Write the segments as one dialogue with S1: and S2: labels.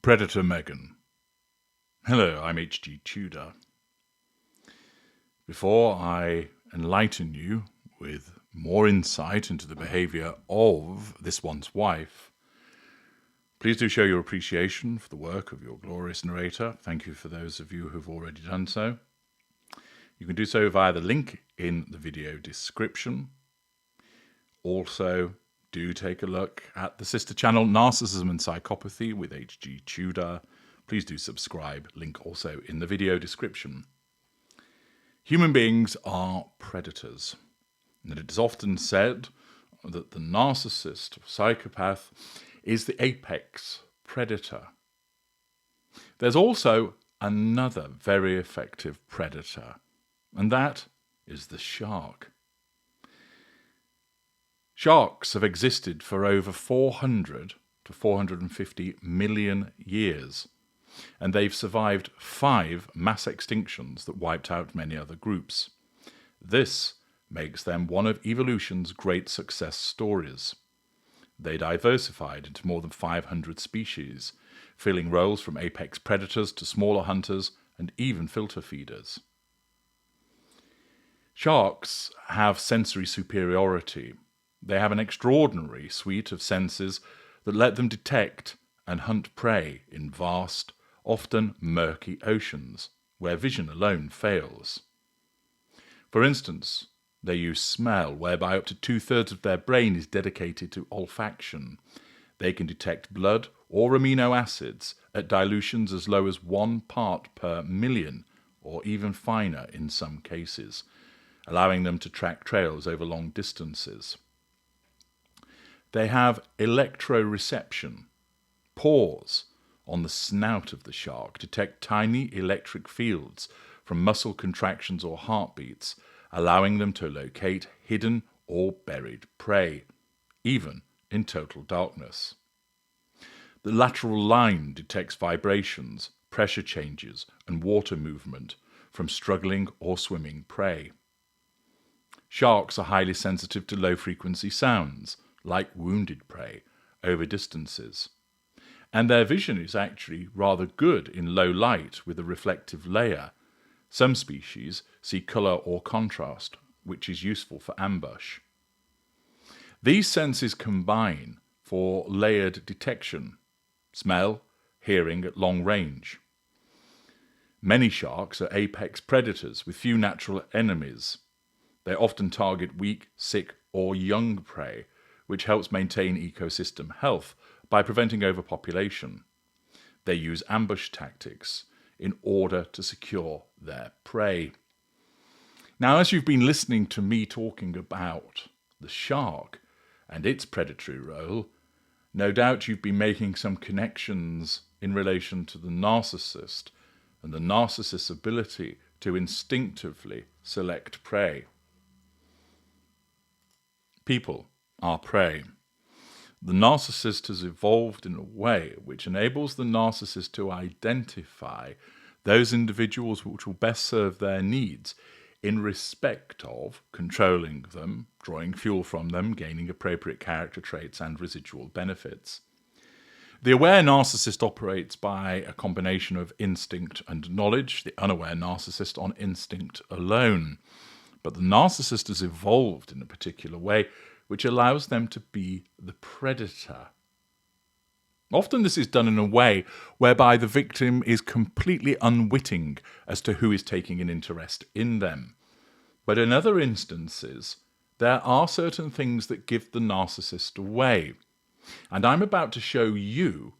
S1: Predator Meghan. Hello, I'm H.G. Tudor. Before I enlighten you with more insight into the behaviour of this one's wife, please do show your appreciation for the work of your glorious narrator. Thank you for those of you who've already done so. You can do so via the link in the video description. Also, do take a look at the sister channel Narcissism and Psychopathy with H.G. Tudor. Please do subscribe, link also in the video description. Human beings are predators, and it is often said that the narcissist or psychopath is the apex predator. There's also another very effective predator, and that is the shark. Sharks have existed for over 400 to 450 million years, and they've survived 5 mass extinctions that wiped out many other groups. This makes them one of evolution's great success stories. They diversified into more than 500 species, filling roles from apex predators to smaller hunters and even filter feeders. Sharks have sensory superiority. They have an extraordinary suite of senses that let them detect and hunt prey in vast, often murky oceans, where vision alone fails. For instance, they use smell, whereby up to 2/3 of their brain is dedicated to olfaction. They can detect blood or amino acids at dilutions as low as 1 part per million, or even finer in some cases, allowing them to track trails over long distances. They have electroreception. Pores on the snout of the shark detect tiny electric fields from muscle contractions or heartbeats, allowing them to locate hidden or buried prey, even in total darkness. The lateral line detects vibrations, pressure changes, and water movement from struggling or swimming prey. Sharks are highly sensitive to low-frequency sounds, like wounded prey, over distances. And their vision is actually rather good in low light with a reflective layer. Some species see colour or contrast, which is useful for ambush. These senses combine for layered detection: smell, hearing at long range. Many sharks are apex predators with few natural enemies. They often target weak, sick, or young prey, which helps maintain ecosystem health by preventing overpopulation. They use ambush tactics in order to secure their prey. Now, as you've been listening to me talking about the shark and its predatory role, no doubt you've been making some connections in relation to the narcissist and the narcissist's ability to instinctively select prey. People are prey. The narcissist has evolved in a way which enables the narcissist to identify those individuals which will best serve their needs in respect of controlling them, drawing fuel from them, gaining appropriate character traits and residual benefits. The aware narcissist operates by a combination of instinct and knowledge, the unaware narcissist on instinct alone. But the narcissist has evolved in a particular way which allows them to be the predator. Often this is done in a way whereby the victim is completely unwitting as to who is taking an interest in them. But in other instances, there are certain things that give the narcissist away. And I'm about to show you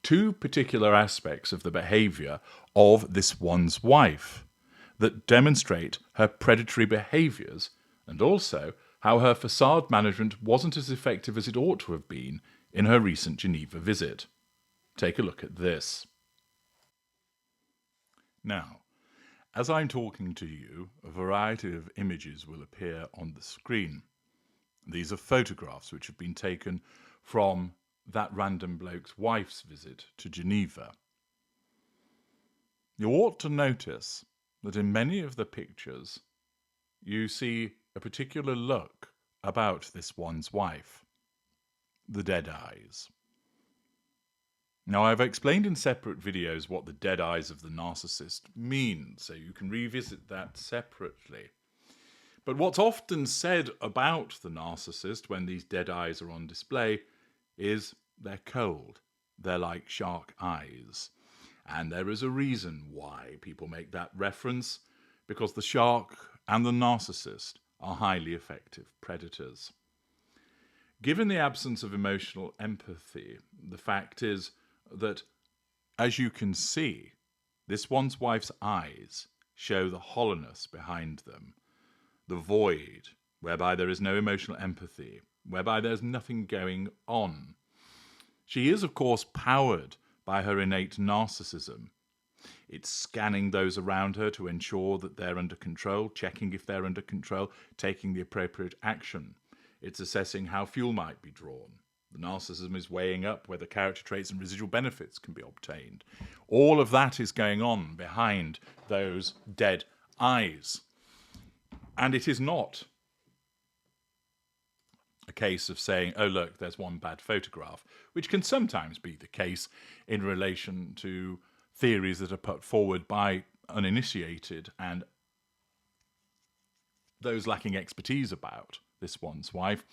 S1: 2 particular aspects of the behaviour of this one's wife that demonstrate her predatory behaviours, and also how her facade management wasn't as effective as it ought to have been in her recent Geneva visit. Take a look at this. Now, as I'm talking to you, a variety of images will appear on the screen. These are photographs which have been taken from that random bloke's wife's visit to Geneva. You ought to notice that in many of the pictures you see a particular look about this one's wife: the dead eyes. Now, I've explained in separate videos what the dead eyes of the narcissist mean, so you can revisit that separately. But what's often said about the narcissist when these dead eyes are on display is they're cold. They're like shark eyes. And there is a reason why people make that reference, because the shark and the narcissist are highly effective predators. Given the absence of emotional empathy, the fact is that, as you can see, this one's wife's eyes show the hollowness behind them, the void, whereby there is no emotional empathy, whereby there's nothing going on. She is, of course, powered by her innate narcissism. It's scanning those around her to ensure that they're under control, checking if they're under control, taking the appropriate action. It's assessing how fuel might be drawn. The narcissism is weighing up whether character traits and residual benefits can be obtained. All of that is going on behind those dead eyes. And it is not a case of saying, oh, look, there's one bad photograph, which can sometimes be the case in relation to theories that are put forward by uninitiated and those lacking expertise about this one's wife.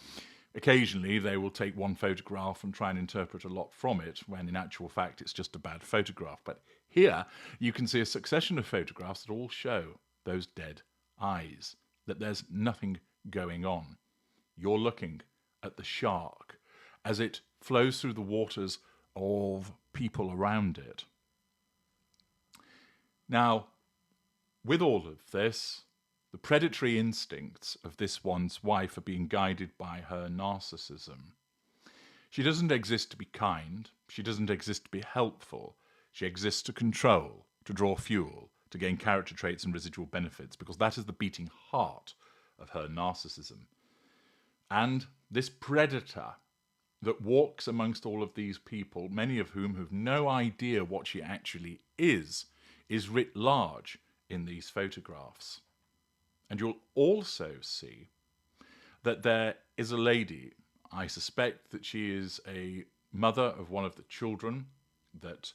S1: Occasionally, they will take one photograph and try and interpret a lot from it, when in actual fact it's just a bad photograph. But here, you can see a succession of photographs that all show those dead eyes, that there's nothing going on. You're looking at the shark as it flows through the waters of people around it. Now, with all of this, the predatory instincts of this one's wife are being guided by her narcissism. She doesn't exist to be kind. She doesn't exist to be helpful. She exists to control, to draw fuel, to gain character traits and residual benefits, because that is the beating heart of her narcissism. And this predator that walks amongst all of these people, many of whom have no idea what she actually is writ large in these photographs. And you'll also see that there is a lady, I suspect that she is a mother of one of the children that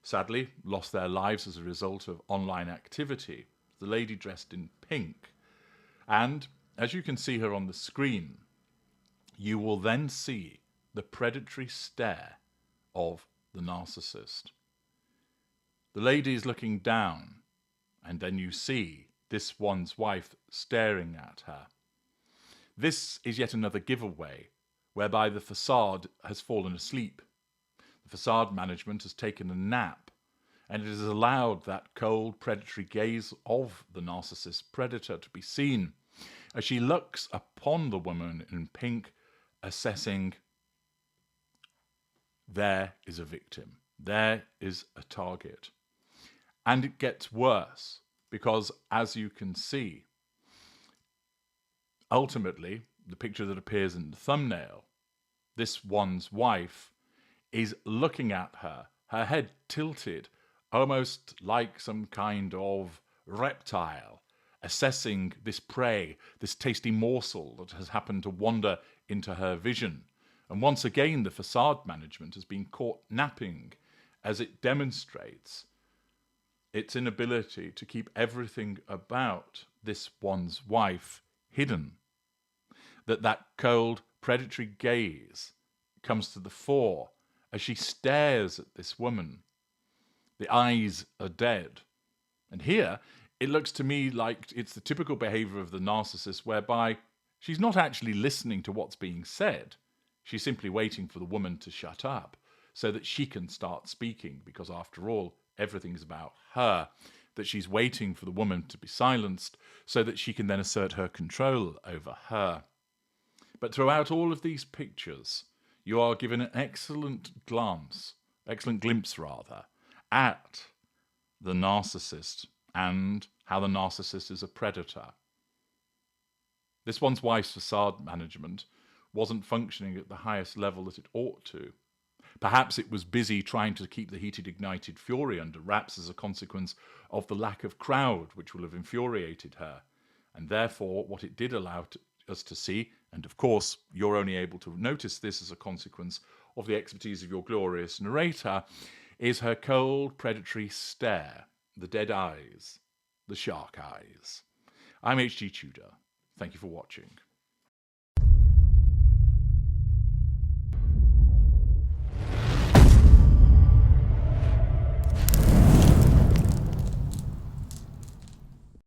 S1: sadly lost their lives as a result of online activity. The lady dressed in pink. And as you can see her on the screen, you will then see the predatory stare of the narcissist. The lady is looking down, and then you see this one's wife staring at her. This is yet another giveaway whereby the facade has fallen asleep. The facade management has taken a nap, and it has allowed that cold, predatory gaze of the narcissist predator to be seen as she looks upon the woman in pink, assessing, there is a victim, there is a target. And it gets worse, because as you can see, ultimately, the picture that appears in the thumbnail, this one's wife is looking at her, her head tilted, almost like some kind of reptile, assessing this prey, this tasty morsel that has happened to wander into her vision. And once again, the facade management has been caught napping as it demonstrates its inability to keep everything about this one's wife hidden. That cold, predatory gaze comes to the fore as she stares at this woman. The eyes are dead. And here, it looks to me like it's the typical behavior of the narcissist, whereby she's not actually listening to what's being said. She's simply waiting for the woman to shut up so that she can start speaking, because after all, everything's about her, that she's waiting for the woman to be silenced so that she can then assert her control over her. But throughout all of these pictures, you are given an excellent glimpse at the narcissist and how the narcissist is a predator. This one's wife's facade management wasn't functioning at the highest level that it ought to. Perhaps it was busy trying to keep the heated, ignited fury under wraps as a consequence of the lack of crowd, which will have infuriated her. And therefore, what it did allow us to see, and of course, you're only able to notice this as a consequence of the expertise of your glorious narrator is her cold, predatory stare, the dead eyes, the shark eyes. I'm H.G. Tudor. Thank you for watching.